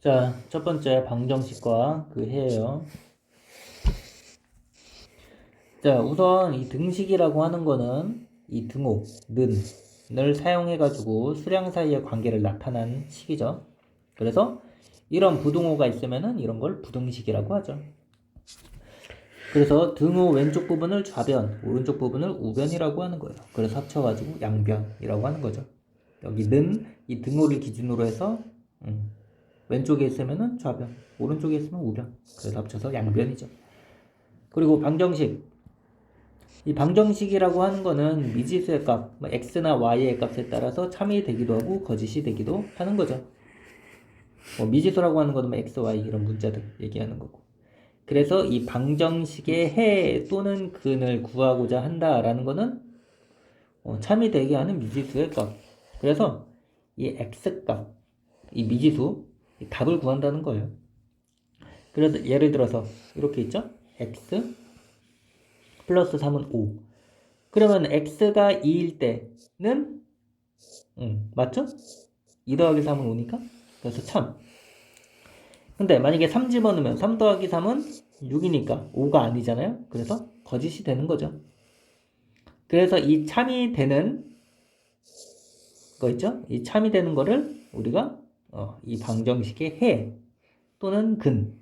자, 첫 번째 방정식과 그 해예요. 자, 우선 이 등식이라고 하는 거는 이 등호, 는을 사용해가지고 수량 사이의 관계를 나타낸 식이죠. 그래서 이런 부등호가 있으면은 이런 걸 부등식이라고 하죠. 그래서 등호 왼쪽 부분을 좌변, 오른쪽 부분을 우변이라고 하는 거예요. 그래서 합쳐가지고 양변이라고 하는 거죠. 여기 이 등호를 기준으로 해서 왼쪽에 있으면은 좌변, 오른쪽에 있으면 우변. 그래서 합쳐서 양변이죠. 그리고 방정식. 이 방정식이라고 하는 거는 미지수의 값, x나 y의 값에 따라서 참이 되기도 하고 거짓이 되기도 하는 거죠. 미지수라고 하는 거는 x, y 이런 문자들 얘기하는 거고. 그래서 이 방정식의 해 또는 근을 구하고자 한다라는 거는 참이 되게 하는 미지수의 값. 그래서 이 x값, 이 미지수, 이 답을 구한다는 거예요. 그래서 예를 들어서 이렇게 있죠? x 플러스 3은 5. 그러면 x가 2일 때는 맞죠? 2 더하기 3은 5니까 그래서 참. 근데 만약에 3 집어넣으면 3 더하기 3은 6이니까 5가 아니잖아요. 그래서 거짓이 되는 거죠. 그래서 이 참이 되는 거 있죠? 이 참이 되는 거를 우리가 이 방정식의 해 또는 근,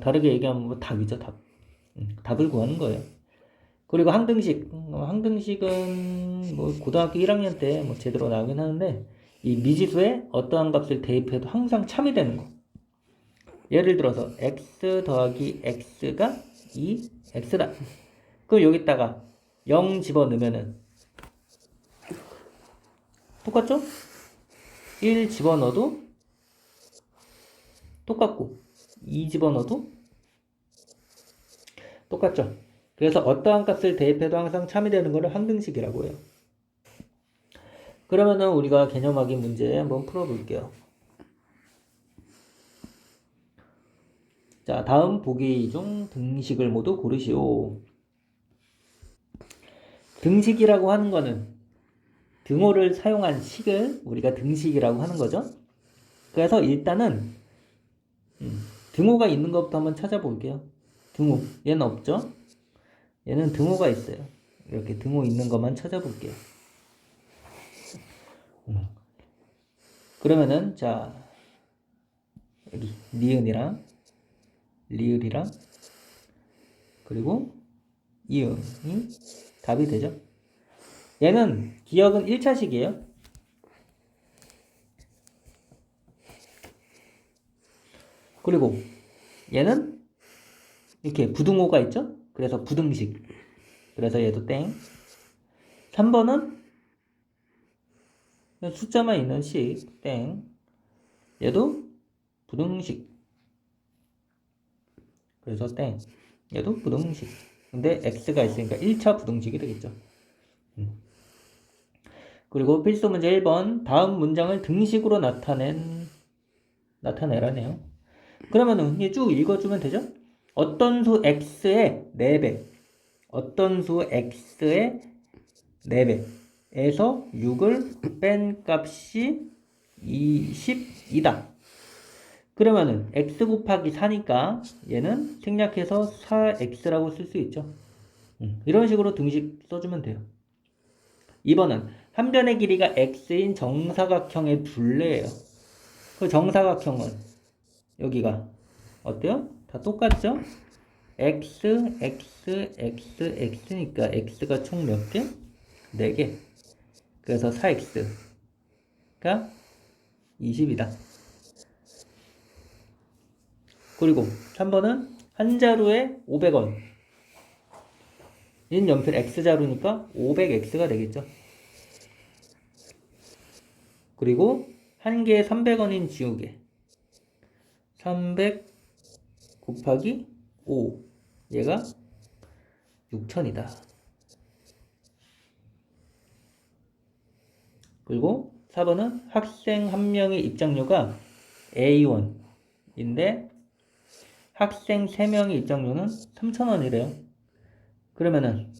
다르게 얘기하면 답이죠. 답을 구하는 거예요. 그리고 항등식, 항등식은 고등학교 1학년 때 제대로 나오긴 하는데 이 미지수에 어떠한 값을 대입해도 항상 참이 되는 거. 예를 들어서 x 더하기 x가 2x다. 그럼 여기다가 0 집어넣으면은 똑같죠? 1 집어넣어도 똑같고 2 집어넣어도 똑같죠? 그래서 어떠한 값을 대입해도 항상 참이 되는 거를 항등식이라고 해요. 그러면은 우리가 개념 확인 문제 한번 풀어볼게요. 자, 다음 보기 중 등식을 모두 고르시오. 등식이라고 하는 거는 등호를 사용한 식을 우리가 등식이라고 하는 거죠. 그래서 일단은 등호가 있는 것부터 한번 찾아볼게요. 등호, 얘는 없죠? 얘는 등호가 있어요. 이렇게 등호 있는 것만 찾아볼게요. 그러면은 자, 여기 니은이랑 리을이랑 그리고 이응이 답이 되죠. 얘는 기억은 1차식이에요. 그리고 얘는 이렇게 부등호가 있죠. 그래서 부등식. 그래서 얘도 땡. 3번은 숫자만 있는 식 땡. 얘도 부등식. 그래서 땡. 얘도 부등식. 근데 x가 있으니까 1차 부등식이 되겠죠. 그리고 필수 문제 1번. 다음 문장을 등식으로 나타내라네요. 그러면은 쭉 읽어주면 되죠? 어떤 수 x의 4배. 어떤 수 x의 4배에서 6을 뺀 값이 20이다. 그러면은 x 곱하기 4니까 얘는 생략해서 4x라고 쓸 수 있죠. 이런 식으로 등식 써주면 돼요. 2번은 한 변의 길이가 x인 정사각형의 둘레예요. 그 정사각형은 여기가 어때요? 다 똑같죠? x, x, x, x니까 x가 총 몇 개? 4개. 그래서 4x가 20이다. 그리고 3번은 한 자루에 500원. 인 연필 x자루니까 500x가 되겠죠. 그리고 한 개에 300원인 지우개. 300 곱하기 5. 얘가 6천이다. 그리고 4번은 학생 한 명의 입장료가 A1인데 학생 3명의 입장료는 3,000원이래요. 그러면은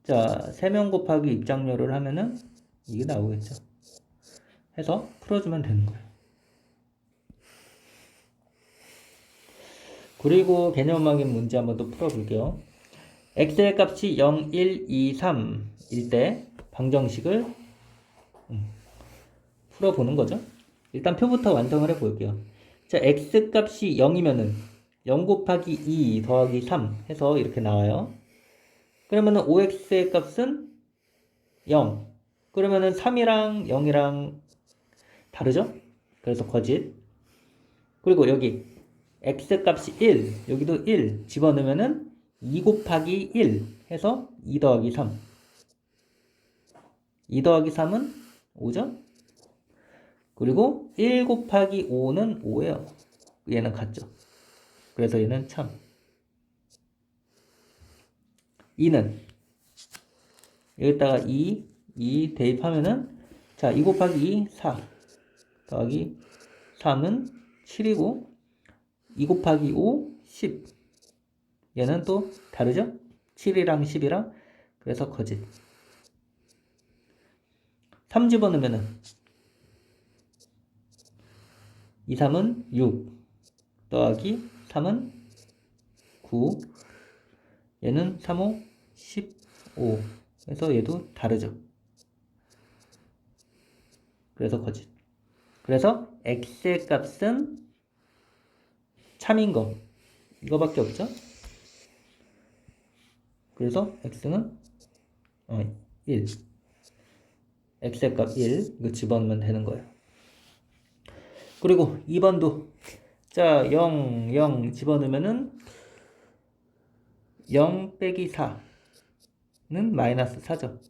자, 3명 곱하기 입장료를 하면은 이게 나오겠죠. 해서 풀어주면 되는 거예요. 그리고 개념막인 문제 한번 더 풀어볼게요. x의 값이 0, 1, 2, 3일 때 방정식을 풀어보는 거죠. 일단 표부터 완성을 해볼게요. 자, x 값이 0이면은 0 곱하기 2 더하기 3 해서 이렇게 나와요. 그러면은 5x의 값은 0. 그러면은 3이랑 0이랑 다르죠? 그래서 거짓. 그리고 여기 x 값이 1, 여기도 1 집어넣으면은 2 곱하기 1 해서 2 더하기 3. 2 더하기 3은 5죠? 그리고 1 곱하기 5는 5예요. 얘는 같죠? 그래서 얘는 참. 2는 여기다가 2 대입하면은 자, 2 곱하기 2, 4 더하기 3은 7이고 2 곱하기 5, 10. 얘는 또 다르죠? 7이랑 10이랑. 그래서 거짓. 3 집어넣으면은 2, 3은 6 더하기 3은 9. 얘는 3, 5, 15. 그래서 얘도 다르죠. 그래서 거짓. 그래서 x의 값은 참인 거. 이거밖에 없죠? 그래서 x는 1. x의 값 1. 이거 집어넣으면 되는 거예요. 그리고 2번도 자, 0, 0 집어넣으면은 0 빼기 4는 마이너스 4죠.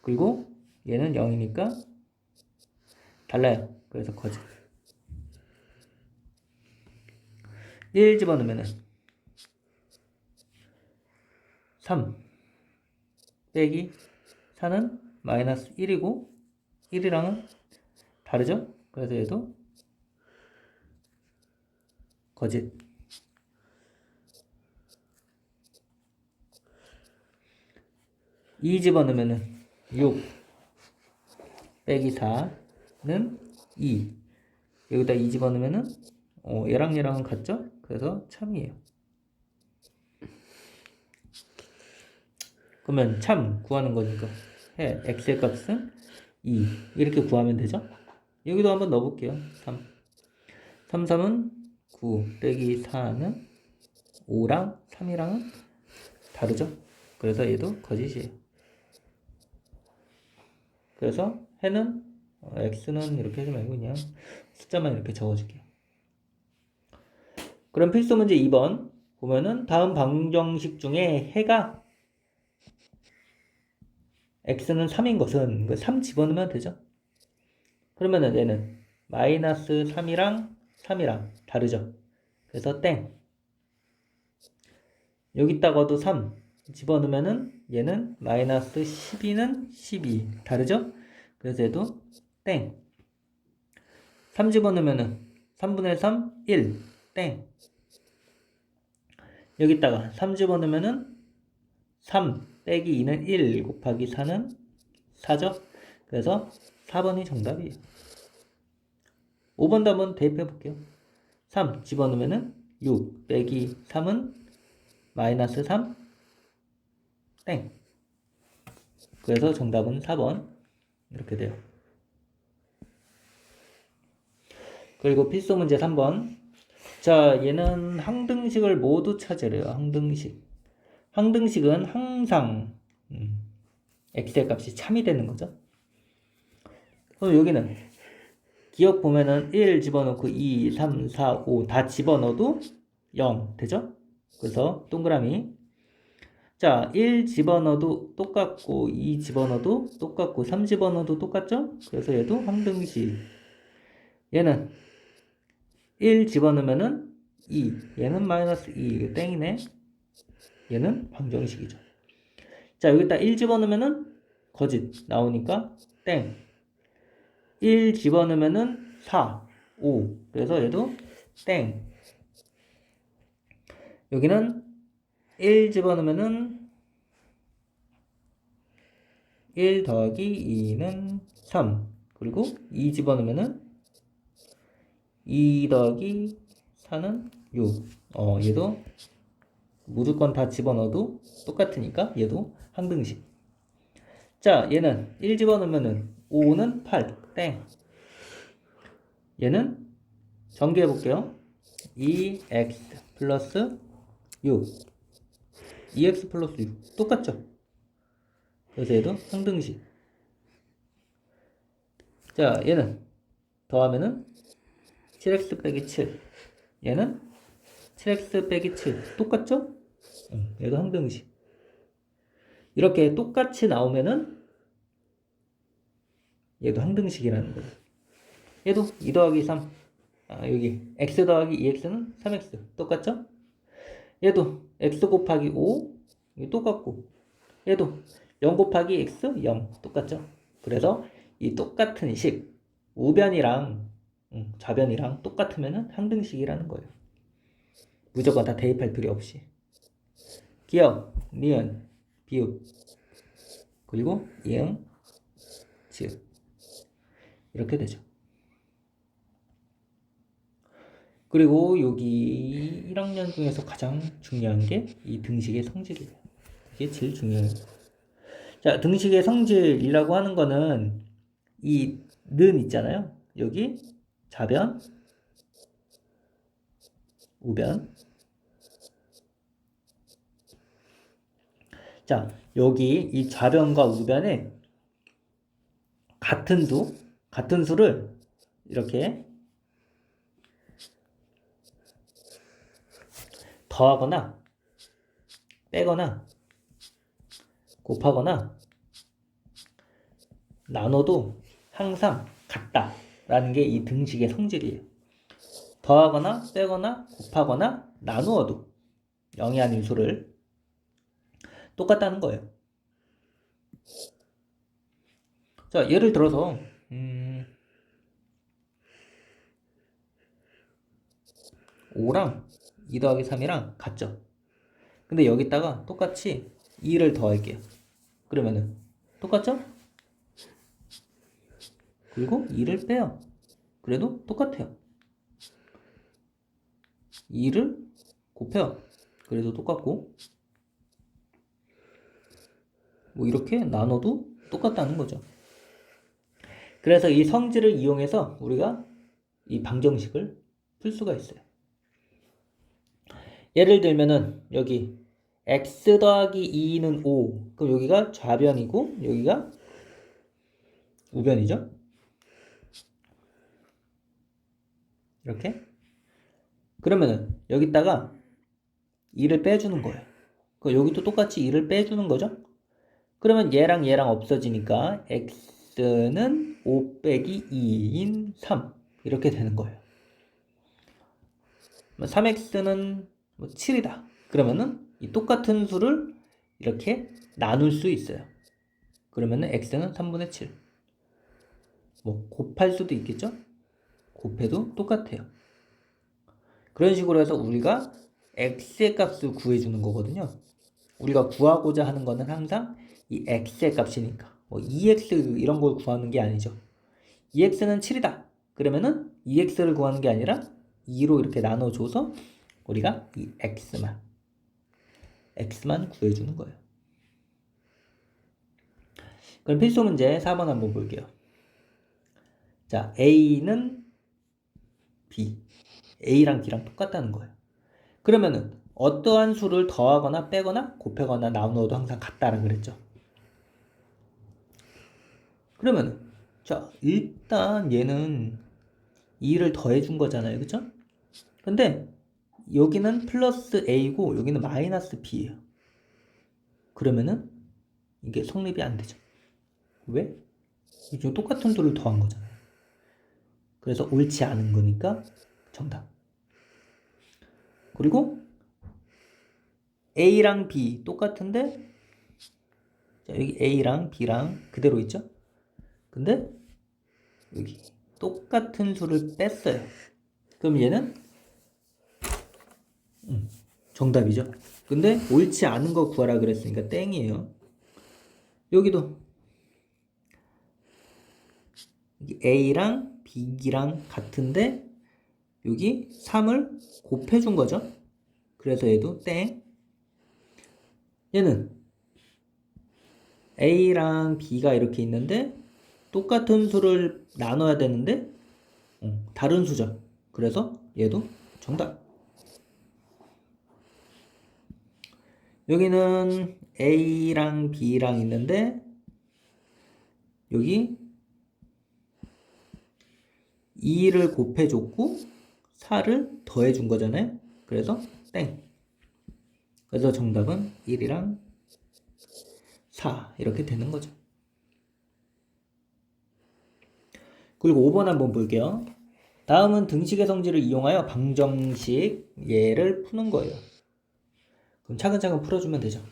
그리고 얘는 0이니까 달라요. 그래서 거짓. 1 집어넣으면은 3 빼기 4는 마이너스 1이고 1이랑은 다르죠? 그래서 얘도 거짓. 2 집어넣으면은 6 빼기 4는 2. 여기다 2 집어넣으면은 얘랑 얘랑은 같죠? 그래서 참이에요. 그러면 참 구하는 거니까 x의 값은 2 이렇게 구하면 되죠? 여기도 한번 넣어볼게요. 3 3은 9 빼기 4는 5랑 3이랑은 다르죠? 그래서 얘도 거짓이에요. 그래서 해는 x는 이렇게 하지 말고 그냥 숫자만 이렇게 적어줄게요. 그럼 필수 문제 2번 보면은 다음 방정식 중에 해가 x는 3인 것은 3 집어넣으면 되죠. 그러면은 얘는 마이너스 3이랑 다르죠. 그래서 땡. 여기다가도 3 집어넣으면은 얘는 마이너스 12는 12 다르죠. 그래서 얘도 땡. 3 집어넣으면은 3분의 3 1 땡. 여기다가 3 집어넣으면은 3 빼기 2는 1 곱하기 4는 4죠. 그래서 4번이 정답이에요. 5번도 한번 대입해 볼게요. 3 집어넣으면은 6 빼기 3은 마이너스 3 땡. 그래서 정답은 4번 이렇게 돼요. 그리고 필수 문제 3번. 자, 얘는 항등식을 모두 찾으래요. 항등식. 항등식은 항상 x의 값이 참이 되는 거죠. 그럼 여기는 기억 보면은 1 집어넣고 2, 3, 4, 5 다 집어넣어도 0 되죠? 그래서 동그라미. 자, 1 집어넣어도 똑같고 2 집어넣어도 똑같고 3 집어넣어도 똑같죠? 그래서 얘도 항등식. 얘는 1 집어넣으면은 2. 얘는 마이너스 2. 땡이네. 얘는 방정식이죠. 자, 여기다 1 집어넣으면은 거짓 나오니까 땡. 1 집어넣으면은 4, 5. 그래서 얘도 땡. 여기는 1 집어넣으면은 1 더하기 2는 3. 그리고 2 집어넣으면은 2 더하기 4는 6. 얘도 무조건 다 집어넣어도 똑같으니까 얘도 항등식. 자, 얘는 1 집어넣으면은 5는 8. 땡. 얘는 전개해 볼게요. 2x 플러스 6. 2x 플러스 6. 똑같죠? 그래서 얘도 항등식. 자, 얘는 더하면은 7x 빼기 7. 얘는 7x 빼기 7. 똑같죠? 얘도 항등식. 이렇게 똑같이 나오면은 얘도 항등식이라는 거예요. 얘도 2 더하기 3. 여기 x 더하기 2x는 3x. 똑같죠? 얘도 x 곱하기 5. 이거 똑같고. 얘도 0 곱하기 x 0. 똑같죠? 그래서 이 똑같은 식, 우변이랑 좌변이랑 똑같으면은 항등식이라는 거예요. 무조건 다 대입할 필요 없이. 기억, 니은, 비읍, 그리고 이응, 지읒. 이렇게 되죠. 그리고 여기 1학년 중에서 가장 중요한 게 이 등식의 성질이에요. 이게 제일 중요해요. 자, 등식의 성질이라고 하는 거는 이 는 있잖아요. 여기 좌변, 우변. 자, 여기 이 좌변과 우변에 같은 수를 이렇게 더하거나 빼거나 곱하거나 나눠도 항상 같다라는 게 이 등식의 성질이에요. 더하거나 빼거나 곱하거나 나누어도 0이 아닌 수를 똑같다는 거예요. 자, 예를 들어서 5랑 2 더하기 3이랑 같죠? 근데 여기다가 똑같이 2를 더할게요. 그러면은 똑같죠? 그리고 2를 빼요. 그래도 똑같아요. 2를 곱해요. 그래도 똑같고, 뭐 이렇게 나눠도 똑같다는 거죠. 그래서 이 성질을 이용해서 우리가 이 방정식을 풀 수가 있어요. 예를 들면은 여기 x 더하기 2는 5. 그럼 여기가 좌변이고 여기가 우변이죠. 이렇게. 그러면은 여기다가 2를 빼주는 거예요. 그럼 여기도 똑같이 2를 빼주는 거죠. 그러면 얘랑 얘랑 없어지니까 x는 5 빼기 2인 3 이렇게 되는 거예요. 3x는 7이다. 그러면은 이 똑같은 수를 이렇게 나눌 수 있어요. 그러면은 x는 3분의 7. 뭐 곱할 수도 있겠죠? 곱해도 똑같아요. 그런 식으로 해서 우리가 x의 값을 구해주는 거거든요. 우리가 구하고자 하는 거는 항상 이 x의 값이니까 뭐 2x 이런 걸 구하는 게 아니죠. 2x는 7이다. 그러면은 2x를 구하는 게 아니라 2로 이렇게 나눠줘서 우리가 이 x만 구해주는 거예요. 그럼 필수 문제 4번 한번 볼게요. 자, a는 b, a랑 b랑 똑같다는 거예요. 그러면은 어떠한 수를 더하거나 빼거나 곱하거나 나누어도 항상 같다라고 그랬죠. 그러면은 자, 일단 얘는 2를 더해준 거잖아요. 그쵸? 근데 여기는 플러스 a고 여기는 마이너스 b예요. 그러면은 이게 성립이 안 되죠. 왜? 지금 똑같은 수를 더한 거잖아요. 그래서 옳지 않은 거니까 정답. 그리고 a랑 b 똑같은데 자, 여기 a랑 b랑 그대로 있죠? 근데 여기 똑같은 수를 뺐어요. 그럼 얘는 정답이죠. 근데 옳지 않은 거 구하라 그랬으니까 땡이에요. 여기도 A랑 B랑 같은데 여기 3을 곱해준 거죠. 그래서 얘도 땡. 얘는 A랑 B가 이렇게 있는데 똑같은 수를 나눠야 되는데 다른 수죠. 그래서 얘도 정답. 여기는 A랑 B랑 있는데 여기 2를 곱해줬고 4를 더해준 거잖아요. 그래서 땡. 그래서 정답은 1이랑 4 이렇게 되는 거죠. 그리고 5번 한번 볼게요. 다음은 등식의 성질을 이용하여 방정식 예를 푸는 거예요. 그럼 차근차근 풀어주면 되죠.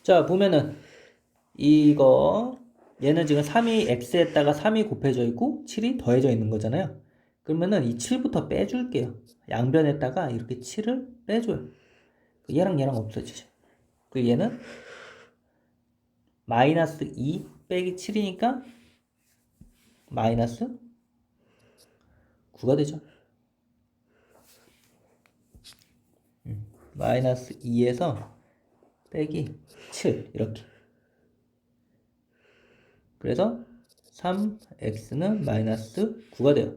자, 보면은 이거 얘는 지금 3이 x에다가 3이 곱해져 있고 7이 더해져 있는 거잖아요. 그러면은 이 7부터 빼줄게요. 양변에다가 이렇게 7을 빼줘요. 얘랑 얘랑 없어지죠. 그 얘는 마이너스 2 빼기 7이니까 마이너스 9가 되죠. 마이너스 2에서 빼기 7 이렇게. 그래서 3x는 마이너스 9가 돼요.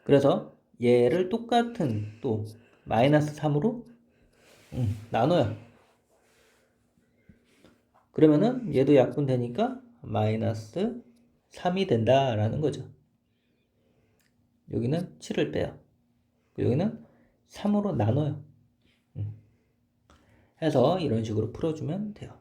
그래서 얘를 똑같은 또 마이너스 3으로 나눠요. 그러면은 얘도 약분되니까 마이너스 3이 된다라는 거죠. 여기는 7을 빼요. 여기는 3으로 나눠요. 해서 이런 식으로 풀어주면 돼요.